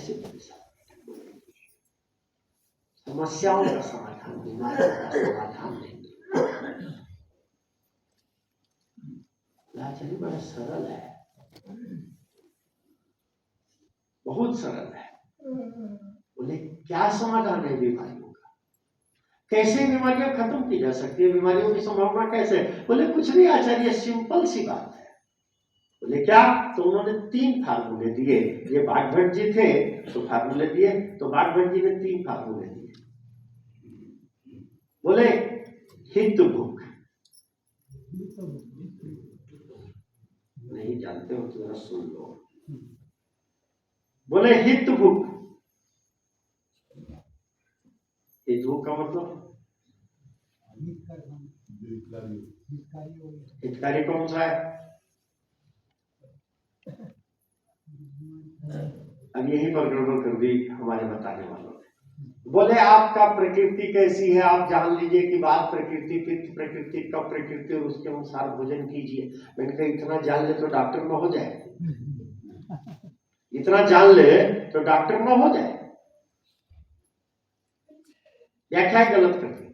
कैसे बन सकते? समस्याओं का समाधान, बीमारियों का समाधान नहीं। लाचारी बड़ा सरल है, बहुत सरल है। बोले क्या समाधान है बीमारियों का? कैसे बीमारियां खत्म की जा सकती है? बीमारियों की संभावना कैसे? बोले कुछ नहीं आचार्य, सिंपल सी बात है। बोले क्या? तो उन्होंने 3 फार्मूले दिए। ये बागभट जी थे तो फार्मूले दिए, तो बागभट जी ने 3 फार्मूले दिए। बोले हित भूख, नहीं जानते हो तो जरा सुन लो। बोले हित भूख, हित भूख का मतलब हितकारी कौन सा है? अब यही पर गड़बड़ कर दी हमारे बताने वालों ने। बोले आपका प्रकृति कैसी है आप जान लीजिए कि बात प्रकृति, पित्त प्रकृति, कफ प्रकृति, और उसके अनुसार भोजन कीजिए। मैंने कहा इतना जान ले तो डॉक्टर में हो जाए, इतना जान ले तो डॉक्टर में हो जाए। व्याख्या गलत कर दी।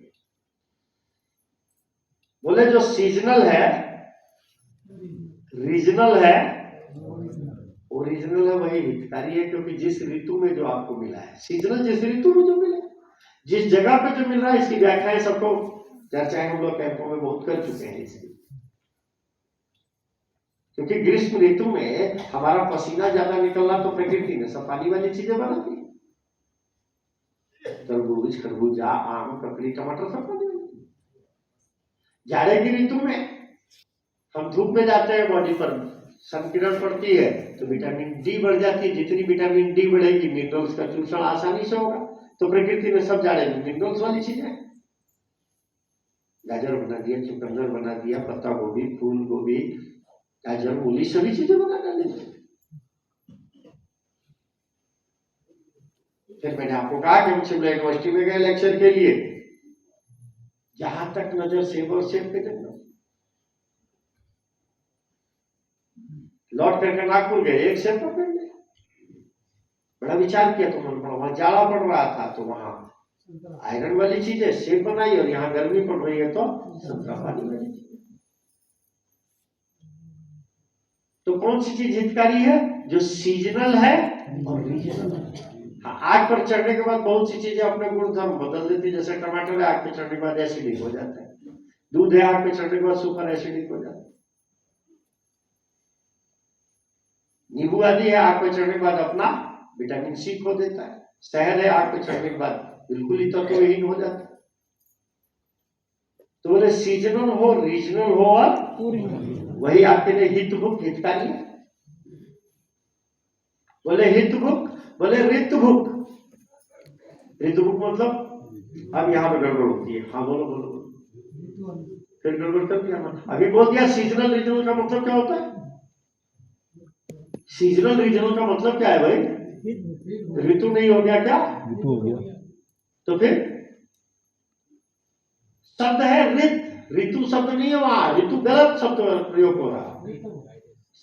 बोले जो सीजनल है, रीजनल है, ओरिजिनल है वही हितकारी है, क्योंकि जिस ऋतु में जो आपको मिला है। सीजनल जिस ऋतु में जो मिला है, जिस जगह पे जो मिल रहा है, इसकी व्याख्याएं सबको चर्चाएं हम लोग कैंपों में बहुत कर चुके हैं इसकी। क्योंकि ग्रीष्म ऋतु में हमारा पसीना ज्यादा निकलना तो प्रकृति ने सब पानी वाली चीजें बना दी। तरबूज, खरबूजा, आम, ककड़ी, टमाटर सब पानी वाली। जाड़े की ऋतु में हम धूप में जाते हैं, बॉडी पर सन किरण पड़ती है तो विटामिन डी बढ़ जाती है। जितनी विटामिन डी बढ़ेगी मिनरल्स का चूषण आसानी से होगा। तो प्रकृति ने सब जाड़े में मिनरल्स वाली चीजें, गाजर बना दिया, चुकंदर बना दिया, पत्ता गोभी, फूल गोभी, गाजर, मूली, सभी चीजें बना डाली। फिर मैंने आपको कहा कि हम शिमला यूनिवर्सिटी में गए लेक्चर के लिए, जहां तक नजर सेब और सेब पे देखना, लौट करके नागपुर गए, एक सेब पकड़ लिया। बड़ा विचार किया तो मन पड़ा, वहां जाड़ा पड़ रहा था तो वहां आयरन वाली चीजें सेब बनाई, और यहाँ गर्मी पड़ रही है तो संतरा पानी वाली चीज। तो कौन सी चीज हितकारी है? जो सीजनल है और रीजनल है। आग पर चढ़ने के बाद बहुत सी चीजें अपने गुणधर्म बदल देती है। जैसे टमाटर है, आग पे चढ़ने के बाद एसिडिक हो जाता है। दूध है, आग पे चढ़ने के बाद सुपर एसिडिक हो जाता है। नींबू आदि है, आग पे चढ़ने के बाद अपना विटामिन सी खो देता है। शहद है, आग पे चढ़ने के बाद बिल्कुल ही तत्वहीन हो जाता है। तो बोले सीजनल हो, रीजनल हो और वही आपके लिए हित भुक, हितकारी है। बोले हित भुक, बोले ऋत भुक। ऋत भुक मतलब अब यहाँ पे गड़बड़ होती है। हाँ बोलो बोलो बोलो, फिर गड़बड़ कर दिया। अभी बोल दिया सीजनल रीजनल का मतलब क्या होता है? सीजनल रीजनल का मतलब क्या है भाई? ऋतु नहीं हो गया क्या? ऋतु हो गया। तो फिर शब्द है ऋत, ऋतु शब्द नहीं है वहां, ऋतु गलत शब्द प्रयोग हो रहा।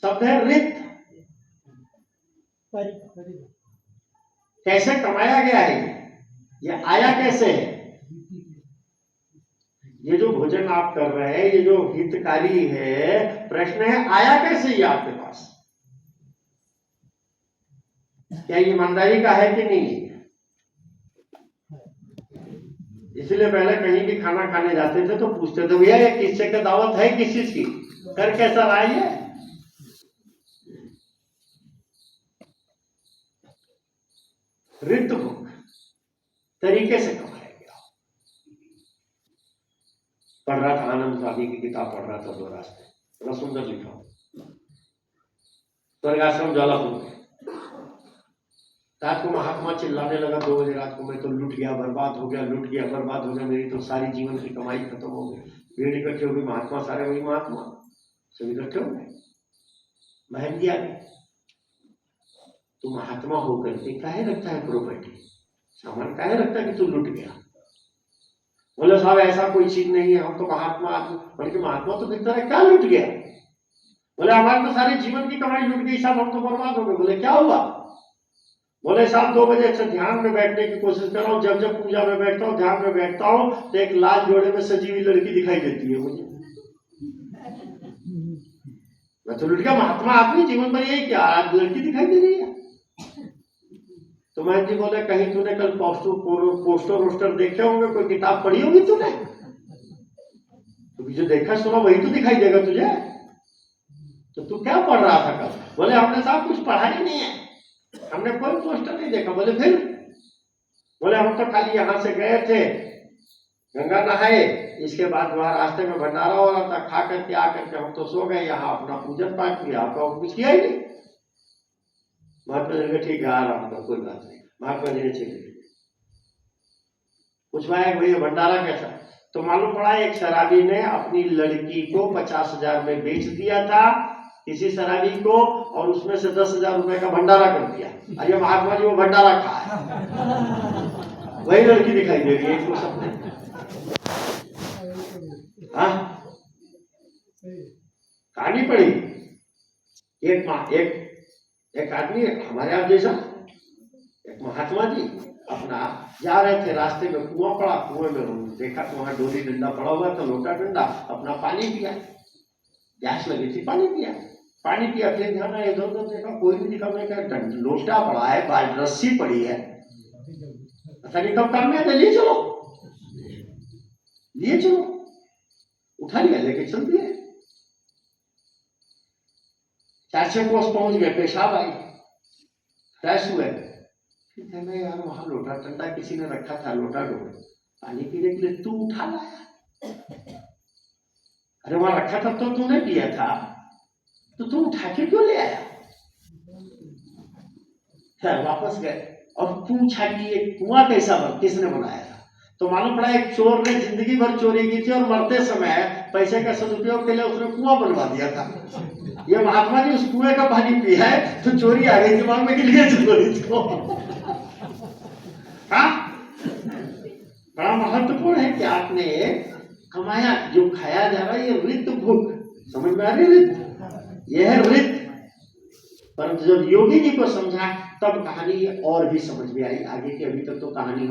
शब्द है ऋत। कैसे कमाया गया है ये आया कैसे है? ये जो भोजन आप कर रहे हैं, ये जो हितकारी है, प्रश्न है आया कैसे ये आपके पास? क्या ये ईमानदारी का है कि नहीं? इसलिए पहले कहीं भी खाना खाने जाते थे तो पूछते थे, भैया ये किससे का दावत है, किस चीज की, कर कैसा रहा है? ऋतु तरीके से कमाया गया। पढ़ रहा था, आनंद स्वामी की किताब पढ़ रहा था, 2 रास्ते, बड़ा सुंदर लिखा। स्वर्गाश्रम ज्वालापुर में रात को महात्मा चिल्लाने लगा 2 बजे रात को, मैं तो लुट गया, बर्बाद हो गया, लुट गया, बर्बाद हो गया, मेरी तो सारी जीवन की कमाई खत्म हो गई। भीड़ इकट्ठे हो गई, महात्मा सारे वही महात्मा सब इकट्ठे हो गए। बहन जी आ गई, तू महात्मा होकर के काहे रखता है प्रॉपर्टी, सामान काहे रखता है कि तू लुट गया? बोले साहब ऐसा कोई चीज नहीं है, हम तो महात्मा आदमी। बल्कि महात्मा तो दिखता है, क्या लुट गया? बोले हमारे तो सारी जीवन की कमाई लुट गई साहब, हम तो बर्बाद हो गए। बोले क्या हुआ? बोले साहब 2 बजे से ध्यान में बैठने की कोशिश कर रहा हूँ, जब जब पूजा में बैठता हूँ, ध्यान में बैठता हूँ, तो एक लाल जोड़े में सजी हुई लड़की दिखाई देती है मुझे। मैं तो लुट गया, महात्मा आदमी जीवन भर यही क्या, आज लड़की दिखाई दे रही है। तो मैं जी बोले कहीं तूने कल पोस्टर वोस्टर देखे होंगे, कोई किताब पढ़ी होगी तूने, तो जो देखा सुना वही तो दिखाई देगा तुझे, तो तू क्या पढ़ रहा था कल? बोले हमने साहब कुछ पढ़ा ही नहीं है, हमने कोई पोस्टर नहीं देखा। बोले फिर? बोले हम तो खाली यहाँ से गए थे, गंगा नहाए, इसके बाद वहां रास्ते में भंडारा हो रहा था, खा करके आकर के हम तो सो गए, यहाँ अपना पूजन पाठ किया, आपका कुछ किया ही नहीं। महात्मा जी ने ठीक है, आराम का कोई बात नहीं। महात्मा जी ने चले पूछवाया भैया भंडारा कैसा? तो मालूम पड़ा एक शराबी ने अपनी लड़की को 50,000 में बेच दिया था किसी शराबी को, और उसमें से 10,000 रुपए का भंडारा कर दिया। अरे महात्मा जी वो भंडारा खाए, वही लड़की दिखाई दे रही है इसको सबने। हाँ, कहानी पड़ी। एक आदमी हमारे आप जैसा, एक महात्मा जी अपना जा रहे थे, रास्ते में कुआं पड़ा, कुएं में देखा तो वहां डोरी डंडा पड़ा हुआ था, लोटा डंडा, अपना पानी पिया, प्यास लगी थी, पानी पिया, फिर ध्यान आया इधर उधर देखा, कोई नहीं दिखा। मैं क्या लोटा पड़ा है, रस्सी पड़ी है, अच्छा नहीं कब काम में लिए चलो, उठा लिया, लेके चल दिया। 4-6 कोस पहुंच गए, पेशाब आई, फ्रेश हुए, फिर यार वहां लोटा डंडा किसी ने रखा था, लोटा डोर पानी पीने के लिए, तू उठा लाया? अरे वहां रखा था तो तूने पिया था, तो तू उठा के क्यों ले आया? फिर वापस गए और पूछा कि ये कुआं कैसा किसने बनाया था? तो मालूम पड़ा एक चोर ने जिंदगी भर चोरी की थी और मरते समय पैसे का सदुपयोग के लिए उसने कुआं बनवा दिया था। ये महात्मा जी उस कुएं का पानी पिया है तो चोरी आ गई दिमाग में, के लिए चलो इसको। हाँ, बड़ा महत्वपूर्ण है कि आपने कमाया, जो खाया जा रहा है ये रित भूख, समझ में आ रही रित, यह है रित। परंतु जब योगी जी को समझा तब कहानी और भी समझ में आई आगे की, अभी तक तो कहानी